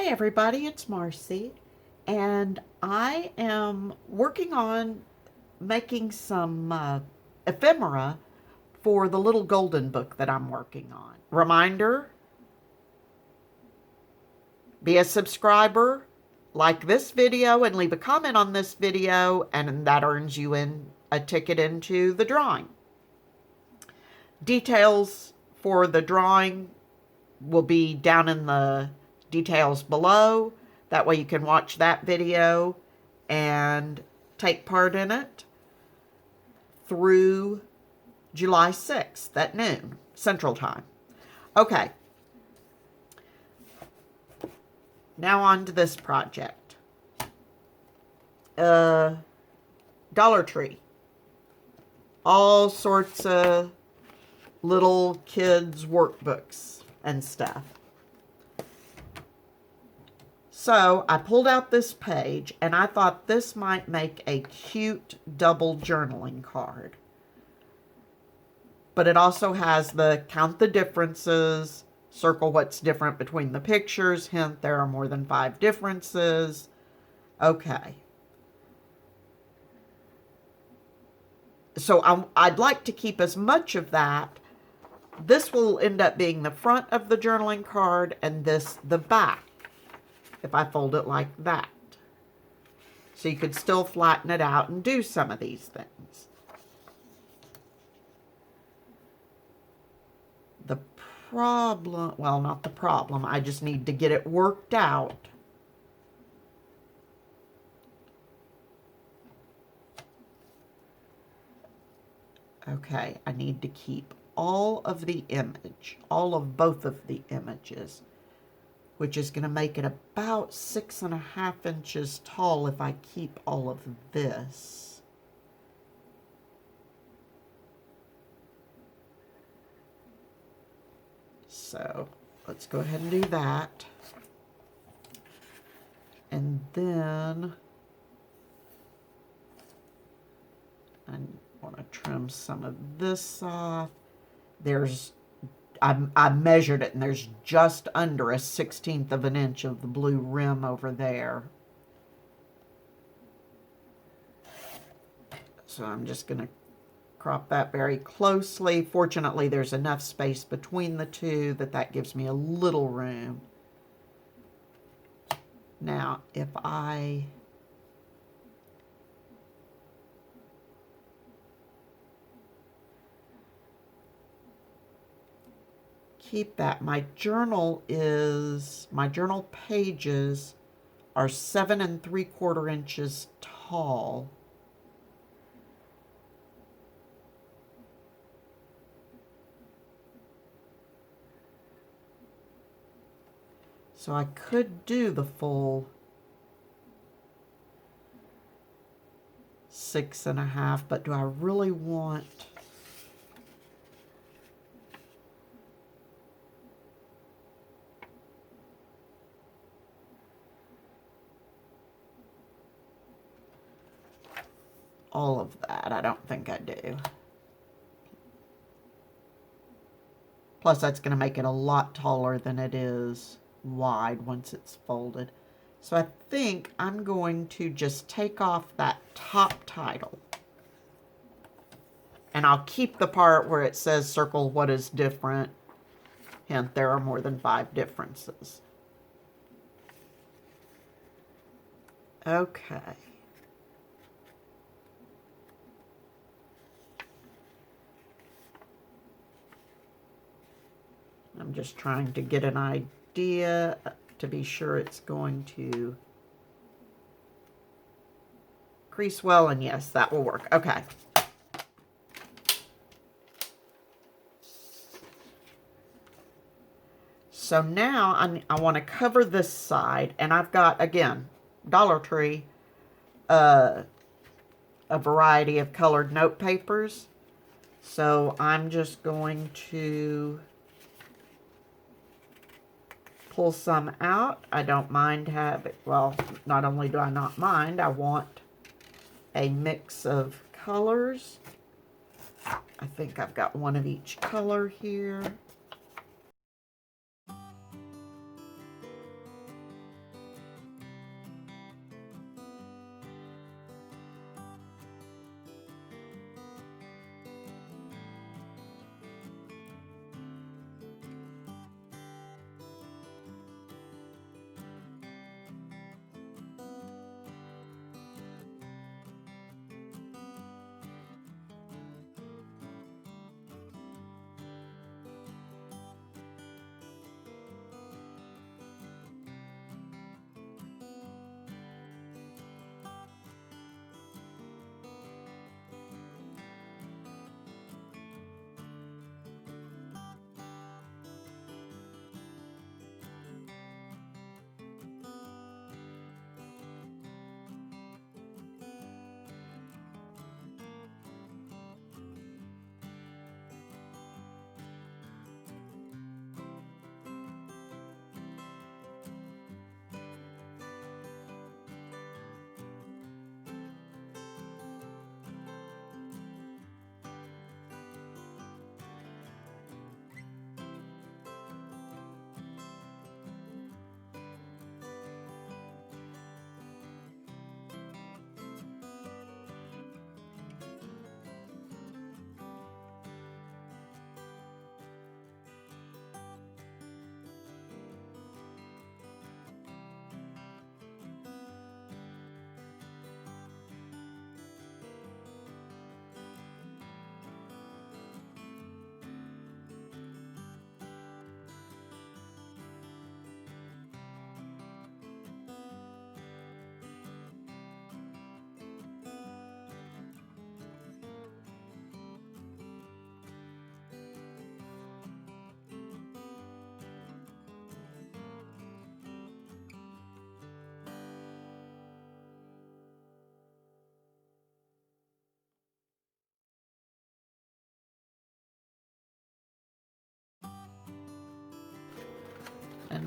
Hi everybody, it's Marcy, and I am working on making some ephemera for the little golden book that I'm working on. Reminder, be a subscriber, like this video, and leave a comment on this video, and that earns you a ticket into the drawing. Details for the drawing will be down in the details below. That way you can watch that video and take part in it through July 6th at noon Central Time. Okay. Now on to this project. Dollar Tree. All sorts of little kids' workbooks and stuff. So I pulled out this page and I thought this might make a cute double journaling card. But it also has the count the differences, circle what's different between the pictures, hint there are more than 5 differences. Okay. So I'd like to keep as much of that. This will end up being the front of the journaling card and this the back if I fold it like that. So you could still flatten it out and do some of these things. The problem, well, not the problem, I just need to get it worked out. Okay, I need to keep all of the image, all of both of the images, which is going to make it about 6.5 inches tall if I keep all of this. So let's go ahead and do that. And then I want to trim some of this off. I measured it and there's just under 1/16 of an inch of the blue rim over there. So I'm just going to crop that very closely. Fortunately, there's enough space between the two that gives me a little room. Now, if I keep that, my journal pages are 7 3/4 inches tall. So I could do the full 6.5, but do I really want... all of that? I don't think I do. Plus, that's going to make it a lot taller than it is wide once it's folded. So I think I'm going to just take off that top title. And I'll keep the part where it says circle what is different. Hint, there are more than 5 differences. Okay. I'm just trying to get an idea to be sure it's going to crease well, and yes, that will work. Okay. So now I want to cover this side, and I've got, again, Dollar Tree, a variety of colored note papers. So I'm just going to pull some out. I don't mind having, well, not only do I not mind, I want a mix of colors. I think I've got one of each color here.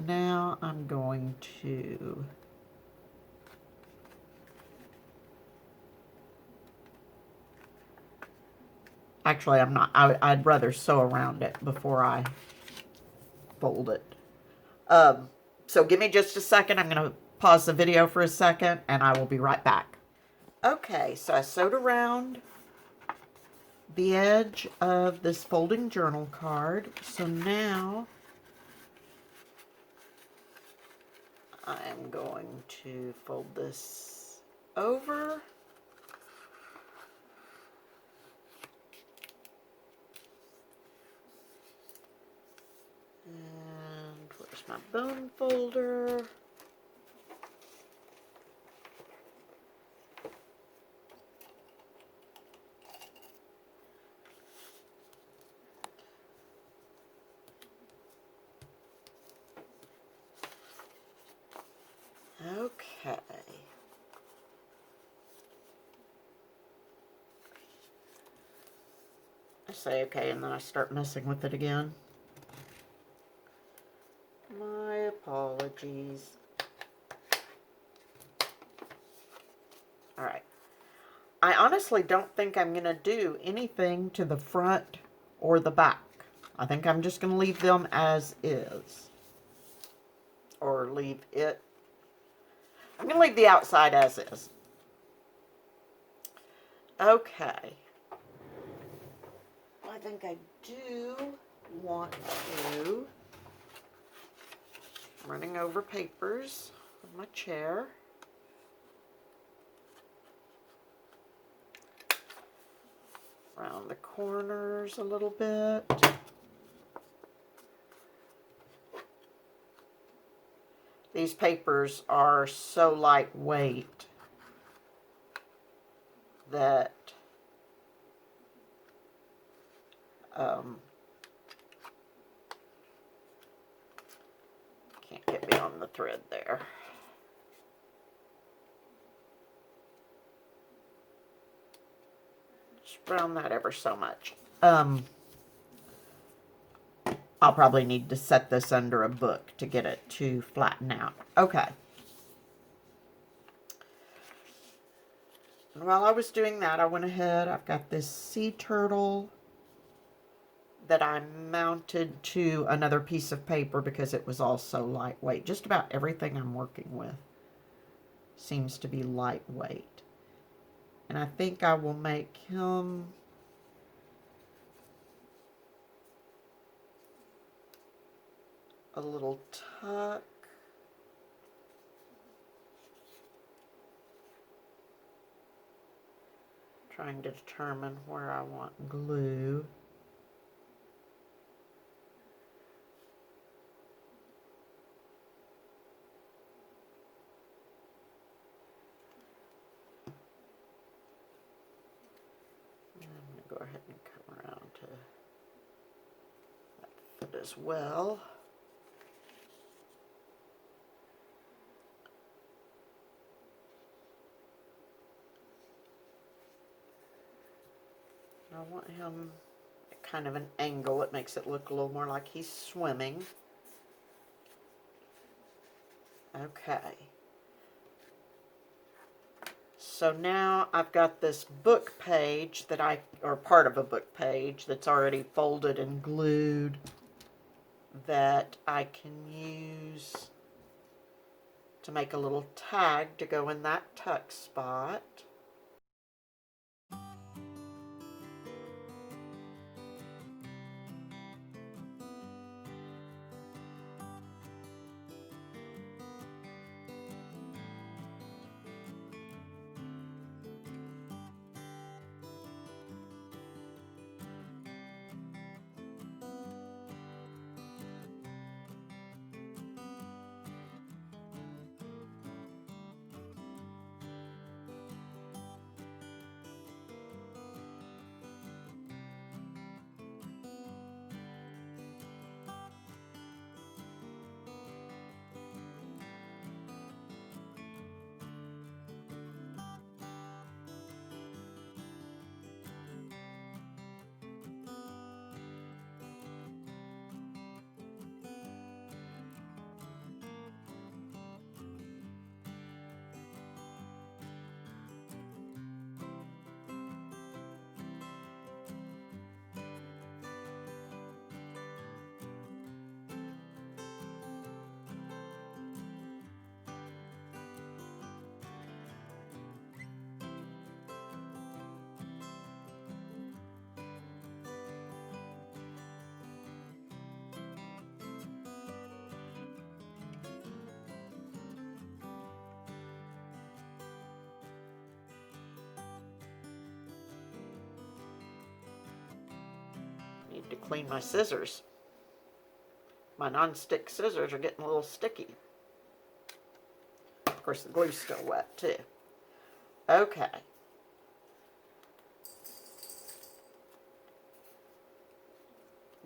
now I'm going to actually, I'm not. I'd rather sew around it before I fold it. So give me just a second. I'm going to pause the video for a second, and I will be right back. Okay, so I sewed around the edge of this folding journal card. So now I'm going to fold this over. And where's my bone folder? Okay. I say okay, and then I start messing with it again. My apologies. All right. I honestly don't think I'm going to do anything to the front or the back. I think I'm just going to leave them as is. Or leave it. I'm going to leave the outside as is. Okay. I think I do want to, running over papers on my chair. Around the corners a little bit. These papers are so lightweight that can't get me on the thread there. Just round that ever so much. I'll probably need to set this under a book to get it to flatten out. Okay. And while I was doing that, I went ahead. I've got this sea turtle that I mounted to another piece of paper because it was also lightweight. Just about everything I'm working with seems to be lightweight. And I think I will make him a little tuck. Trying to determine where I want glue. I'm going to go ahead and come around to that foot as well. I want him at kind of an angle. It makes it look a little more like he's swimming. Okay. So now I've got this book page that or part of a book page that's already folded and glued that I can use to make a little tag to go in that tuck spot. to clean my scissors. My non-stick scissors are getting a little sticky. Of course, the glue's still wet too. Okay.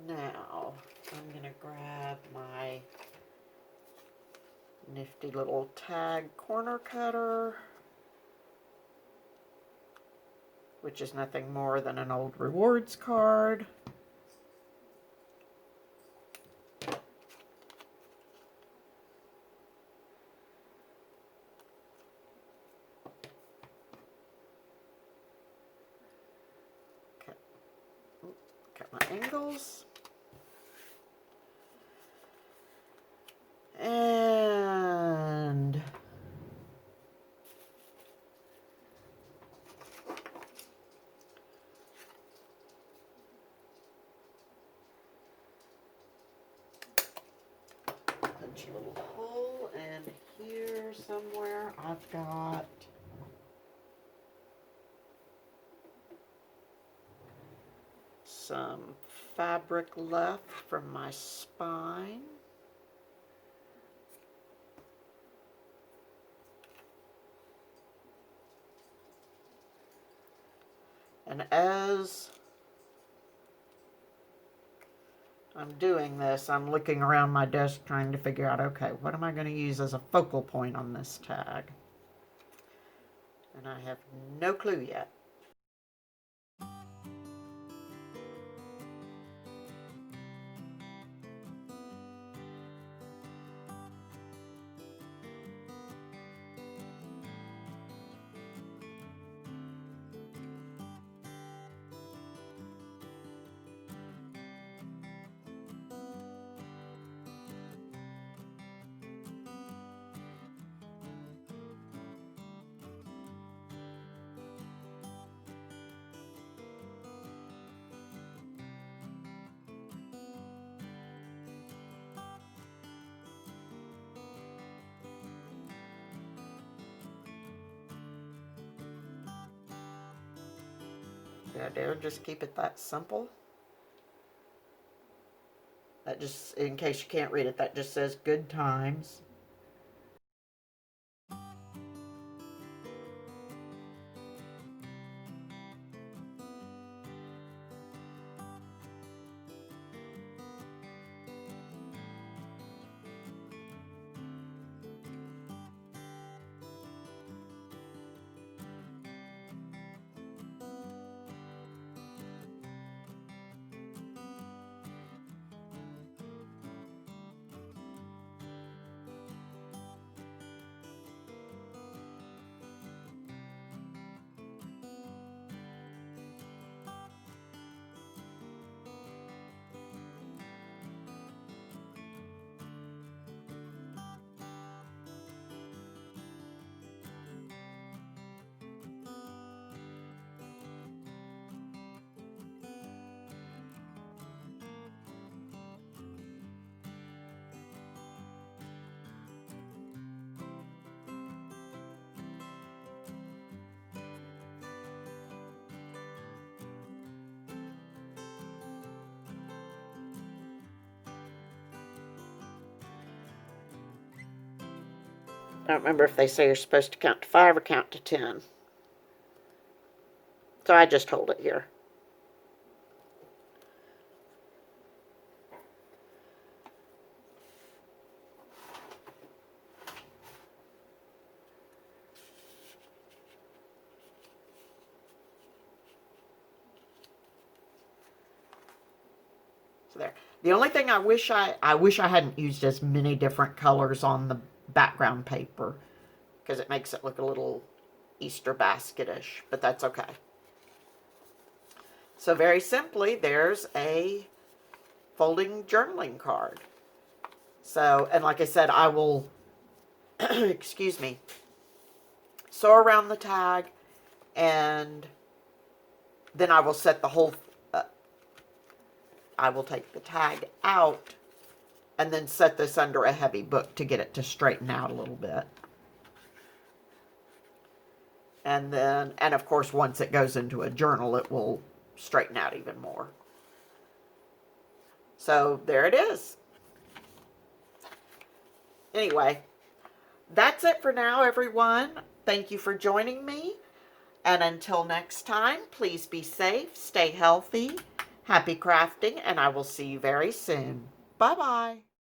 Now, I'm going to grab my nifty little tag corner cutter, which is nothing more than an old rewards card. Cut my angles. And punch a little hole, and here somewhere I've got some fabric left from my spine. And as I'm doing this, I'm looking around my desk trying to figure out, okay, what am I going to use as a focal point on this tag? And I have no clue yet. Yeah, dare just keep it that simple. That just, in case you can't read it, that just says good times. I don't remember if they say you're supposed to count to 5 or count to 10. So I just hold it here. So there. The only thing I wish I hadn't used as many different colors on the background paper, because it makes it look a little Easter basket-ish, but that's okay. So very simply, there's a folding journaling card. So, and like I said, I will, excuse me, sew around the tag, and then I will set the whole, I will take the tag out and then set this under a heavy book to get it to straighten out a little bit. And then, and of course, once it goes into a journal, it will straighten out even more. So there it is. Anyway, that's it for now, everyone. Thank you for joining me. And until next time, please be safe, stay healthy, happy crafting, and I will see you very soon. Bye-bye.